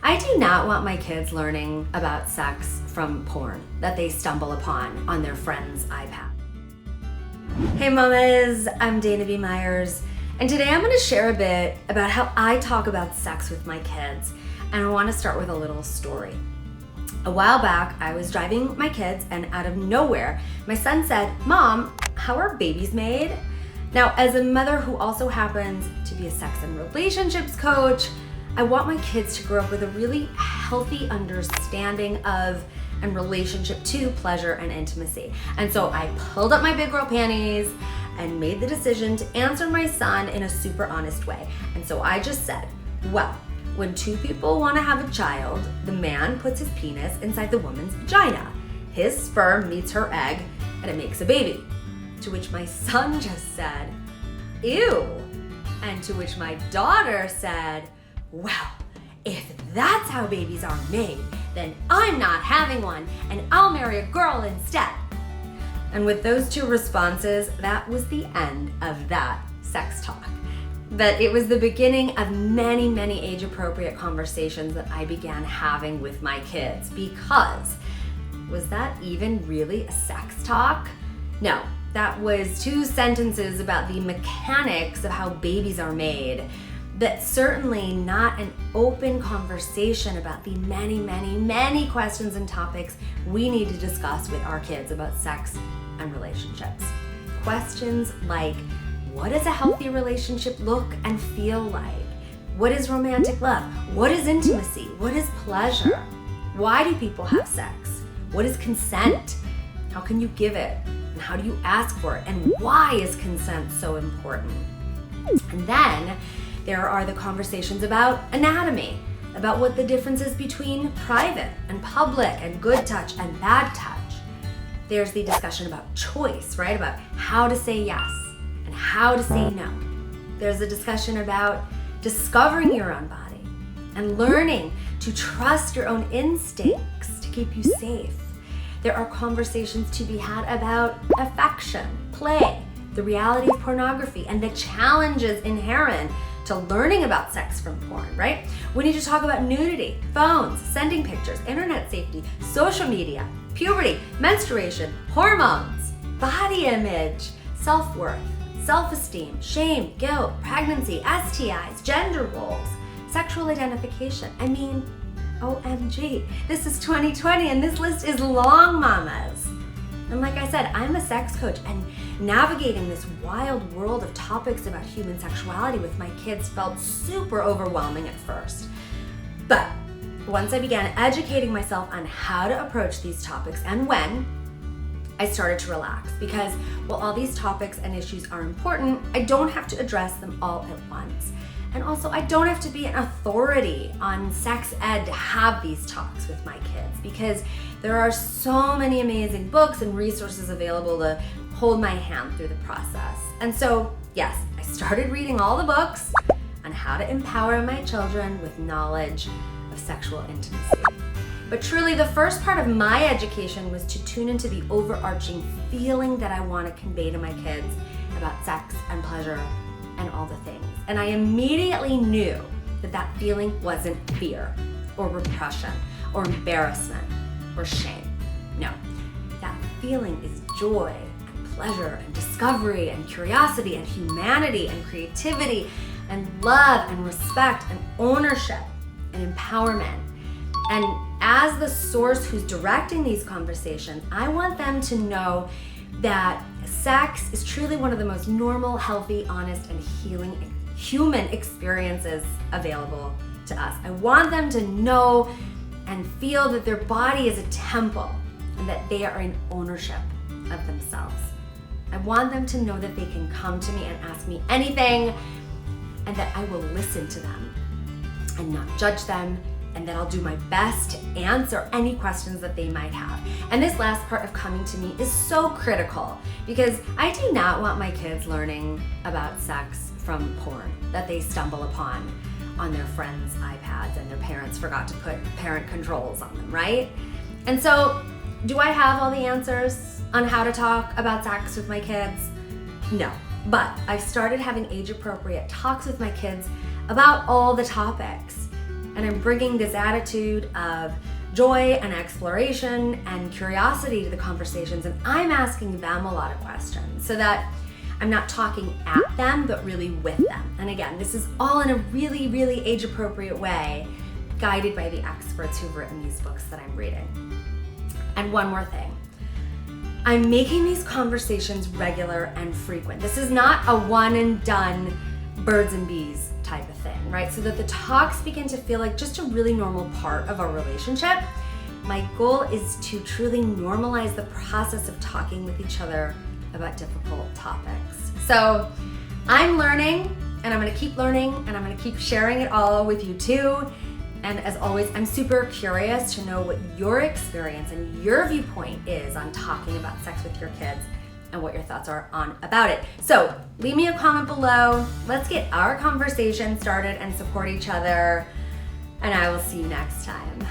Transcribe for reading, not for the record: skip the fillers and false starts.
I do not want my kids learning about sex from porn that they stumble upon on their friend's iPad. Hey mamas, I'm Dana B. Myers, and today I'm going to share a bit about how I talk about sex with my kids, and I want to start with a little story. A while back, I was driving my kids, and out of nowhere, my son said, "Mom, how are babies made?" Now, as a mother who also happens to be a sex and relationships coach, I want my kids to grow up with a really healthy understanding of and relationship to pleasure and intimacy. And so I pulled up my big girl panties and made the decision to answer my son in a super honest way. And so I just said, well, when two people want to have a child, the man puts his penis inside the woman's vagina. His sperm meets her egg and it makes a baby. To which my son just said, ew. And to which my daughter said, well, if that's how babies are made, then I'm not having one and I'll marry a girl instead. And with those two responses, that was the end of that sex talk. But it was the beginning of many, many age-appropriate conversations that I began having with my kids, because was that even really a sex talk? No, that was two sentences about the mechanics of how babies are made, but certainly not an open conversation about the many, many, many questions and topics we need to discuss with our kids about sex and relationships. Questions like, what does a healthy relationship look and feel like? What is romantic love? What is intimacy? What is pleasure? Why do people have sex? What is consent? How can you give it? And how do you ask for it? And why is consent so important? And then there are the conversations about anatomy, about what the difference is between private and public and good touch and bad touch. There's the discussion about choice, right? About how to say yes and how to say no. There's a discussion about discovering your own body and learning to trust your own instincts to keep you safe. There are conversations to be had about affection, play, the reality of pornography, and the challenges inherent to learning about sex from porn, right? We need to talk about nudity, phones, sending pictures, internet safety, social media, puberty, menstruation, hormones, body image, self-worth, self-esteem, shame, guilt, pregnancy, STIs, gender roles, sexual identification. I mean, OMG, this is 2020 and this list is long, mamas. And like I said, I'm a sex coach, and navigating this wild world of topics about human sexuality with my kids felt super overwhelming at first. But once I began educating myself on how to approach these topics and when, I started to relax, because while all these topics and issues are important, I don't have to address them all at once. And also, I don't have to be an authority on sex ed to have these talks with my kids, because there are so many amazing books and resources available to hold my hand through the process. And so, yes, I started reading all the books on how to empower my children with knowledge of sexual intimacy. But truly, the first part of my education was to tune into the overarching feeling that I want to convey to my kids about sex and pleasure and all the things. And I immediately knew that that feeling wasn't fear or repression or embarrassment or shame. No, that feeling is joy and pleasure and discovery and curiosity and humanity and creativity and love and respect and ownership and empowerment. And as the source who's directing these conversations, I want them to know that sex is truly one of the most normal, healthy, honest, and healing human experiences available to us. I want them to know and feel that their body is a temple and that they are in ownership of themselves. I want them to know that they can come to me and ask me anything, and that I will listen to them and not judge them, and that I'll do my best to answer any questions that they might have. And this last part of coming to me is so critical, because I do not want my kids learning about sex from porn that they stumble upon on their friends' iPads and their parents forgot to put parent controls on them, right? And so, do I have all the answers on how to talk about sex with my kids? No, but I've started having age-appropriate talks with my kids about all the topics. And I'm bringing this attitude of joy and exploration and curiosity to the conversations, and I'm asking them a lot of questions so that I'm not talking at them, but really with them. And again, this is all in a really, really age-appropriate way, guided by the experts who've written these books that I'm reading. And one more thing. I'm making these conversations regular and frequent. This is not a one and done birds and bees type of thing, right? So that the talks begin to feel like just a really normal part of our relationship. My goal is to truly normalize the process of talking with each other about difficult topics. So I'm learning, and I'm gonna keep learning, and I'm gonna keep sharing it all with you too. And as always, I'm super curious to know what your experience and your viewpoint is on talking about sex with your kids and what your thoughts are on about it. So leave me a comment below. Let's get our conversation started and support each other. And I will see you next time.